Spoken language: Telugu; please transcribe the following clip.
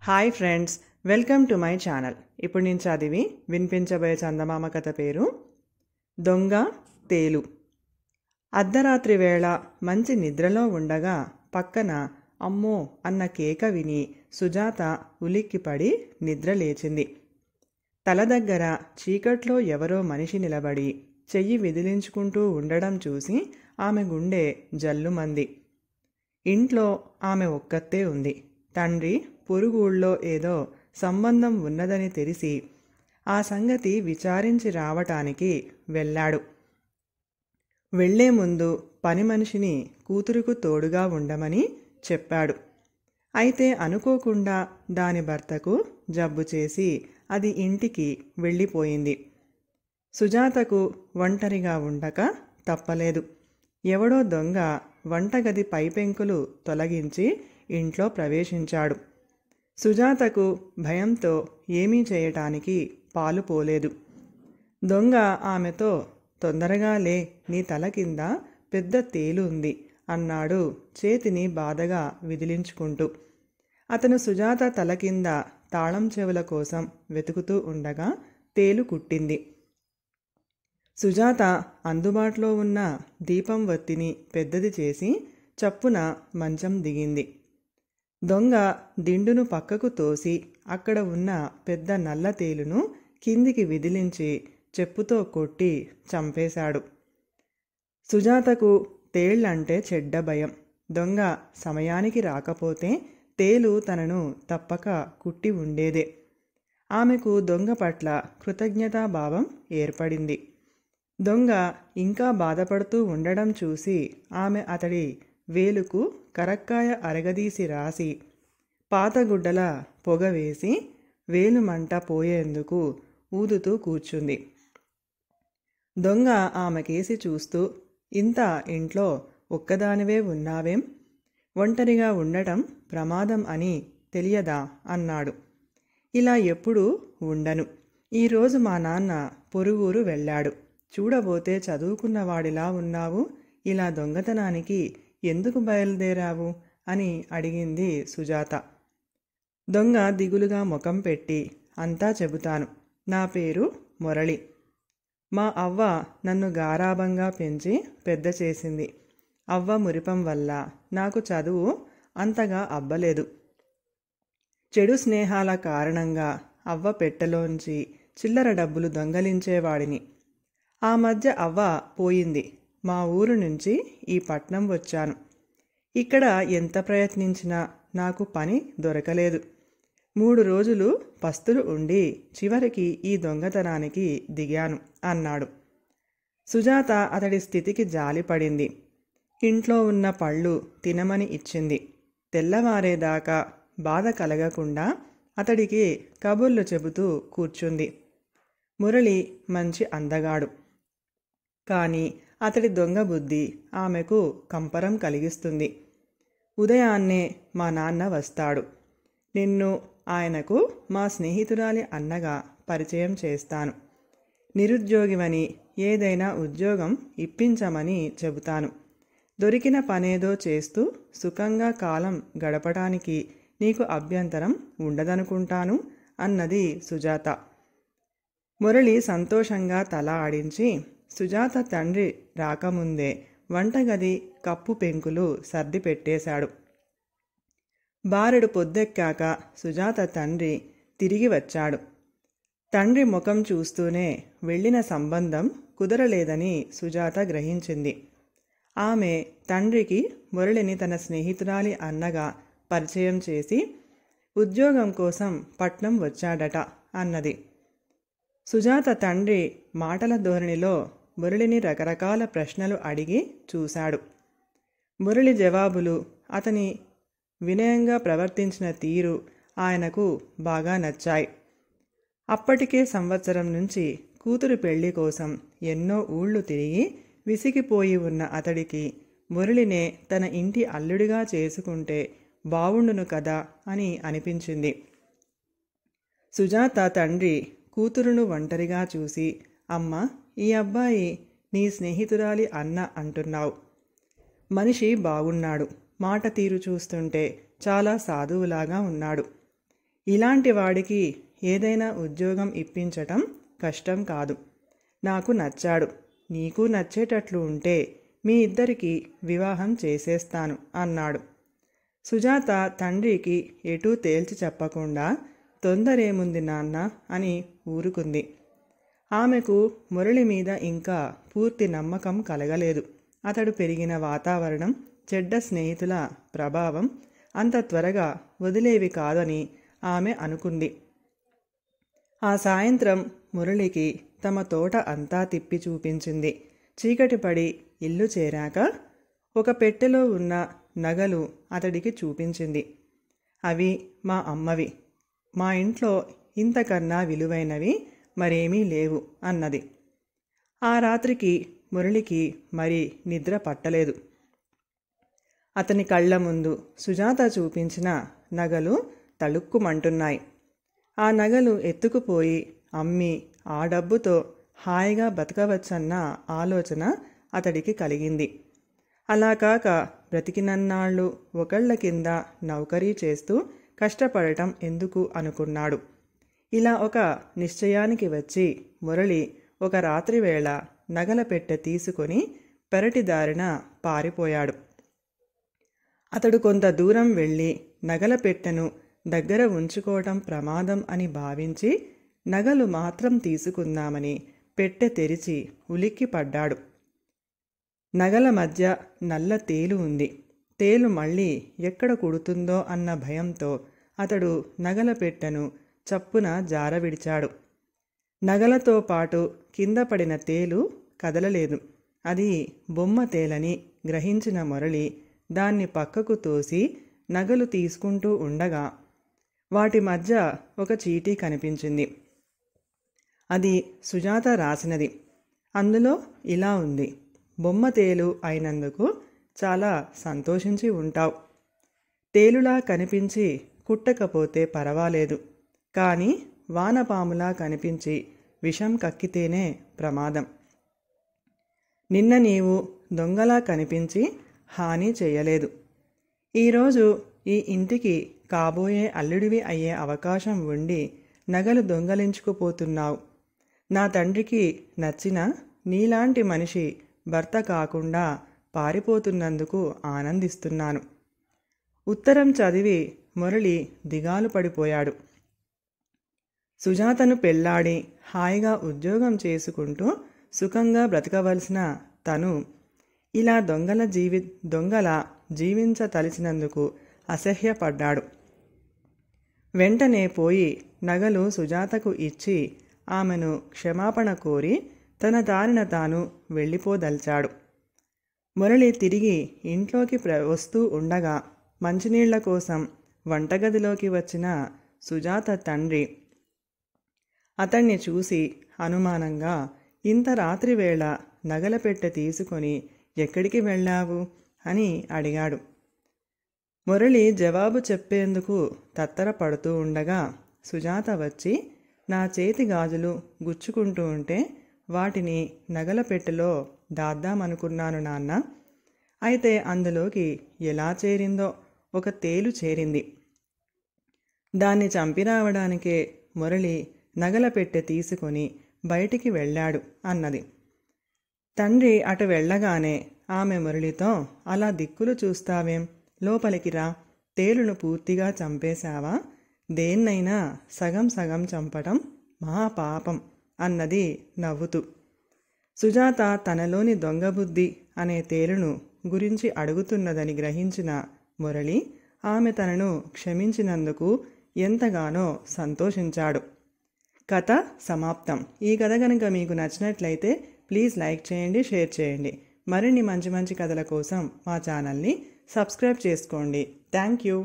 Hi friends, welcome to my channel. ఇప్పుడు నేను చదివి వినిపించబోయే చందమామ కథ పేరు దొంగ తేలు. అర్ధరాత్రి వేళ మంచి నిద్రలో ఉండగా పక్కన అమ్మో అన్న కేక విని సుజాత ఉలిక్కిపడి నిద్ర లేచింది. తల దగ్గర చీకట్లో ఎవరో మనిషి నిలబడి చెయ్యి విదిలించుకుంటూ ఉండడం చూసి ఆమె గుండె జల్లుమంది. ఇంట్లో ఆమె ఒక్కతే ఉంది. తండ్రి పొరుగుళ్ళో ఏదో సంబంధం ఉన్నదని తెలిసి ఆ సంగతి విచారించి రావటానికి వెళ్ళాడు. వెళ్లే ముందు పని మనిషిని కూతురుకు తోడుగా ఉండమని చెప్పాడు. అయితే అనుకోకుండా దాని భర్తకు జబ్బు చేసి అది ఇంటికి వెళ్ళిపోయింది. సుజాతకు ఒంటరిగా ఉండక తప్పలేదు. ఎవడో దొంగ వంటగది పైపెంకులు తొలగించి ఇంట్లో ప్రవేశించాడు. సుజాతకు భయంతో ఏమీ చేయటానికి పాలు పోలేదు. దొంగ ఆమెతో తొందరగా లే, నీ తల కింద పెద్ద తేలు ఉంది అన్నాడు చేతిని బాధగా విదిలించుకుంటూ. అతను సుజాత తల కింద తాళం చెవుల కోసం వెతుకుతూ ఉండగా తేలు కుట్టింది. సుజాత అందుబాటులో ఉన్న దీపం వత్తిని పెద్దది చేసి చప్పున మంచం దిగింది. దొంగ దిండును పక్కకు తోసి అక్కడ ఉన్న పెద్ద నల్ల తేలును కిందికి విదిలించి చెప్పుతో కొట్టి చంపేశాడు. సుజాతకు తేళ్లంటే చెడ్డ భయం. దొంగ సమయానికి రాకపోతే తేలు తనను తప్పక కుట్టి ఉండేదే. ఆమెకు దొంగ పట్ల కృతజ్ఞతాభావం ఏర్పడింది. దొంగ ఇంకా బాధపడుతూ ఉండడం చూసి ఆమె అతడి వేలుకు కరక్కాయ అరగదీసి రాసి పాతగుడ్డల పొగ వేసి వేలు మంట పోయేందుకు ఊదుతూ కూర్చుంది. దొంగ ఆమెకేసి చూస్తూ, ఇంత ఇంట్లో ఒక్కదానివే ఉన్నావేం? ఒంటరిగా ఉండటం ప్రమాదం అని తెలియదా అన్నాడు. ఇలా ఎప్పుడూ ఉండను. ఈరోజు మా నాన్న పొరుగురు వెళ్ళాడు. చూడబోతే చదువుకున్నవాడిలా ఉన్నావు. ఇలా దొంగతనానికి ఎందుకు బయలుదేరావు అని అడిగింది సుజాత. దొంగ దిగులుగా ముఖం పెట్టి, అంతా చెబుతాను. నా పేరు మురళి. మా అవ్వ నన్ను గారాబంగా పెంచి పెద్ద చేసింది. అవ్వ మురిపం వల్ల నాకు చదువు అంతగా అబ్బలేదు. చెడు స్నేహాల కారణంగా అవ్వ పెట్టెలోంచి చిల్లర డబ్బులు దొంగలించేవాడిని. ఆ మధ్య అవ్వ పోయింది. మా ఊరు నుంచి ఈ పట్నం వచ్చాను. ఇక్కడ ఎంత ప్రయత్నించినా నాకు పని దొరకలేదు. 3 రోజులు పస్తులు ఉండి చివరికి ఈ దొంగతనానికి దిగాను అన్నాడు. సుజాత అతడి స్థితికి జాలిపడింది. ఇంట్లో ఉన్న పళ్ళు తినమని ఇచ్చింది. తెల్లవారేదాకా బాధ కలగకుండా అతడికి కబుర్లు చెబుతూ కూర్చుంది. మురళి మంచి అందగాడు. కానీ అతడి దొంగ బుద్ధి ఆమెకు కంపరం కలిగిస్తుంది. ఉదయాన్నే మా నాన్న వస్తాడు. నిన్ను ఆయనకు మా స్నేహితురాలి అన్నగా పరిచయం చేస్తాను. నిరుద్యోగివని ఏదైనా ఉద్యోగం ఇప్పించమని చెబుతాను. దొరికిన పనేదో చేస్తూ సుఖంగా కాలం గడపడానికి నీకు అభ్యంతరం ఉండదనుకుంటాను అన్నది సుజాత. మురళి సంతోషంగా తల ఆడించి సుజాత తండ్రి రాకముందే వంటగది కప్పు పెంకులు సర్ది పెట్టేశాడు. బారెడు పొద్దెక్కాక సుజాత తండ్రి తిరిగి వచ్చాడు. తండ్రి ముఖం చూస్తూనే వెళ్ళిన సంబంధం కుదరలేదని సుజాత గ్రహించింది. ఆమె తండ్రికి మురళిని తన స్నేహితురాలి అన్నగా పరిచయం చేసి ఉద్యోగం కోసం పట్నం వచ్చాడట అన్నది. సుజాత తండ్రి మాటల ధోరణిలో మురళిని రకరకాల ప్రశ్నలు అడిగి చూశాడు. మురళి జవాబులు, అతని వినయంగా ప్రవర్తించిన తీరు ఆయనకు బాగా నచ్చాయి. అప్పటికే సంవత్సరం నుంచి కూతురు పెళ్లి కోసం ఎన్నో ఊళ్ళు తిరిగి విసిగిపోయి ఉన్న అతడికి మురళినే తన ఇంటి అల్లుడిగా చేసుకుంటే బావుండును కదా అని అనిపించింది. సుజాత తండ్రి కూతురును ఒంటరిగా చూసి, అమ్మ, ఈ అబ్బాయి నీ స్నేహితురాలి అన్న అంటున్నావు. మనిషి బాగున్నాడు. మాట తీరు చూస్తుంటే చాలా సాధువులాగా ఉన్నాడు. ఇలాంటి వాడికి ఏదైనా ఉద్యోగం ఇప్పించటం కష్టం కాదు. నాకు నచ్చాడు. నీకు నచ్చేటట్లు ఉంటే మీ ఇద్దరికి వివాహం చేసేస్తాను అన్నాడు. సుజాత తండ్రికి ఎటూ తేల్చి చెప్పకుండా తొందరేముంది నాన్న అని ఊరుకుంది. ఆమెకు మురళి మీద ఇంకా పూర్తి నమ్మకం కలగలేదు. అతడు పెరిగిన వాతావరణం, చెడ్డ స్నేహితుల ప్రభావం అంత త్వరగా వదిలేవి కాదని ఆమె అనుకుంది. ఆ సాయంత్రం మురళికి తమ తోట అంతా తిప్పి చూపించింది. చీకటి పడి ఇల్లు చేరాక ఒక పెట్టెలో ఉన్న నగలు అతడికి చూపించింది. అవి మా అమ్మవి. మా ఇంట్లో ఇంతకన్నా విలువైనవి మరేమీ లేవు అన్నది. ఆ రాత్రికి మురళికి మరి నిద్ర పట్టలేదు. అతని కళ్ళ ముందు సుజాత చూపించిన నగలు తళుక్కుమంటున్నాయి. ఆ నగలు ఎత్తుకుపోయి అమ్మి ఆ డబ్బుతో హాయిగా బతకవచ్చన్న ఆలోచన అతడికి కలిగింది. అలా కాక బ్రతికినన్నాళ్ళు ఒకళ్ళ కింద నౌకరీ చేస్తూ కష్టపడటం ఎందుకు అనుకున్నాడు. ఇలా ఒక నిశ్చయానికి వచ్చి మురళి ఒక రాత్రివేళ నగల పెట్టె తీసుకొని పెరటి దారిన పారిపోయాడు. అతడు కొంత దూరం వెళ్ళి నగల పెట్టెను దగ్గర ఉంచుకోవటం ప్రమాదం అని భావించి నగలు మాత్రం తీసుకుందామని పెట్టె తెరిచి ఉలిక్కి పడ్డాడు. నగల మధ్య నల్ల తేలు ఉంది. తేలు మళ్ళీ ఎక్కడ కుడుతుందో అన్న భయంతో అతడు నగల పెట్టెను చప్పున జారవిడిచాడు. నగలతో పాటు కింద పడిన తేలు కదలలేదు. అది బొమ్మ తేలని గ్రహించిన మురళి దాన్ని పక్కకు తోసి నగలు తీసుకుంటూ ఉండగా వాటి మధ్య ఒక చీటీ కనిపించింది. అది సుజాత రాసినది. అందులో ఇలా ఉంది: బొమ్మ తేలు అయినందుకు చాలా సంతోషించి ఉంటావు. తేలులా కనిపించి కుట్టకపోతే పర్వాలేదు, కానీ వానపాములా కనిపించి విషం కక్కితేనే ప్రమాదం. నిన్న నీవు దొంగలా కనిపించి హాని చేయలేదు. ఈరోజు ఈ ఇంటికి కాబోయే అల్లుడివి అయ్యే అవకాశం ఉండి నగలు దొంగలించుకుపోతున్నావు. నా తండ్రికి నచ్చిన నీలాంటి మనిషి భర్త కాకుండా పారిపోతున్నందుకు ఆనందిస్తున్నాను. ఉత్తరం చదివి మురళి దిగాలు పడిపోయాడు. సుజాతను పెళ్లాడి హాయిగా ఉద్యోగం చేసుకుంటూ సుఖంగా బ్రతకవలసిన తను ఇలా దొంగలా జీవించతలిచినందుకు అసహ్యపడ్డాడు. వెంటనే పోయి నగలు సుజాతకు ఇచ్చి ఆమెను క్షమాపణ కోరి తన దారిన తాను వెళ్ళిపోదలిచాడు. మురళి తిరిగి ఇంట్లోకి వస్తూ ఉండగా మంచినీళ్ల కోసం వంటగదిలోకి వచ్చిన సుజాత తండ్రి అతన్ని చూసి అనుమానంగా, ఇంత రాత్రివేళ నగల పెట్టె తీసుకొని ఎక్కడికి వెళ్ళావు అని అడిగాడు. మురళి జవాబు చెప్పేందుకు తత్తరపడుతూ ఉండగా సుజాత వచ్చి, నా చేతి గాజులు గుచ్చుకుంటూ ఉంటే వాటిని నగల పెట్టెలో దాద్దామనుకున్నాను నాన్న. అయితే అందులోకి ఎలా చేరిందో ఒక తేలు చేరింది. దాన్ని చంపిరావడానికే మురళి నగల పెట్టె తీసుకొని బయటికి వెళ్ళాడు అన్నది. తండ్రి అటు వెళ్ళగానే ఆమె మురళితో, అలా దిక్కులు చూస్తావేం, లోపలికి రా. తేలును పూర్తిగా చంపేశావా? దేన్నైనా సగం సగం చంపటం మహాపాపం అన్నది నవ్వుతూ. సుజాత తనలోని దొంగబుద్ధి అనే తేలును గురించి అడుగుతున్నదని గ్రహించిన మురళి ఆమె తనను క్షమించినందుకు ఎంతగానో సంతోషించాడు. కథ సమాప్తం. ఈ కథ కనుక మీకు నచ్చినట్లయితే ప్లీజ్ లైక్ చేయండి, షేర్ చేయండి. మరిన్ని మంచి మంచి కథల కోసం మా ఛానల్ని సబ్స్క్రైబ్ చేసుకోండి. Thank you.